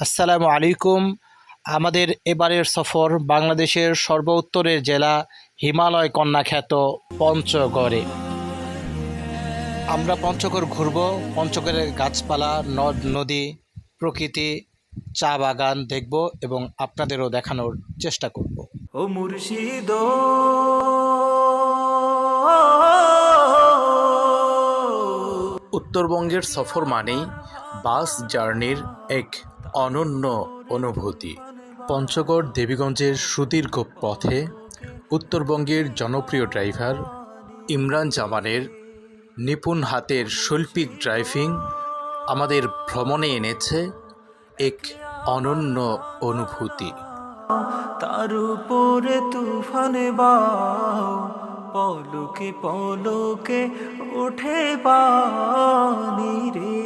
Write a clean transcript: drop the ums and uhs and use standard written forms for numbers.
আসসালামু আলাইকুম। আমাদের এবারের সফর বাংলাদেশের সর্বোত্তরের জেলা হিমালয় কন্যা খ্যাত পঞ্চগড়ে। আমরা পঞ্চগড় ঘুরব। পঞ্চগড়ের গাছপালা, নদ নদী, প্রকৃতি, চা বাগান দেখব এবং আপনাদেরও দেখানোর চেষ্টা করব। ও মুর্শিদ, উত্তরবঙ্গের সফর মানেই বাস জার্নির এক অনন্য অনুভূতি। পঞ্চগড় দেবীগঞ্জের সুদীর্ঘ পথে উত্তরবঙ্গের জনপ্রিয় ড্রাইভার ইমরান জামানের নিপুণ হাতের শৈল্পিক ড্রাইভিং আমাদের ভ্রমণে এনেছে এক অনন্য অনুভূতি। তার উপরে তুফানে বাও, পলকে পলকে ওঠে পানি রে।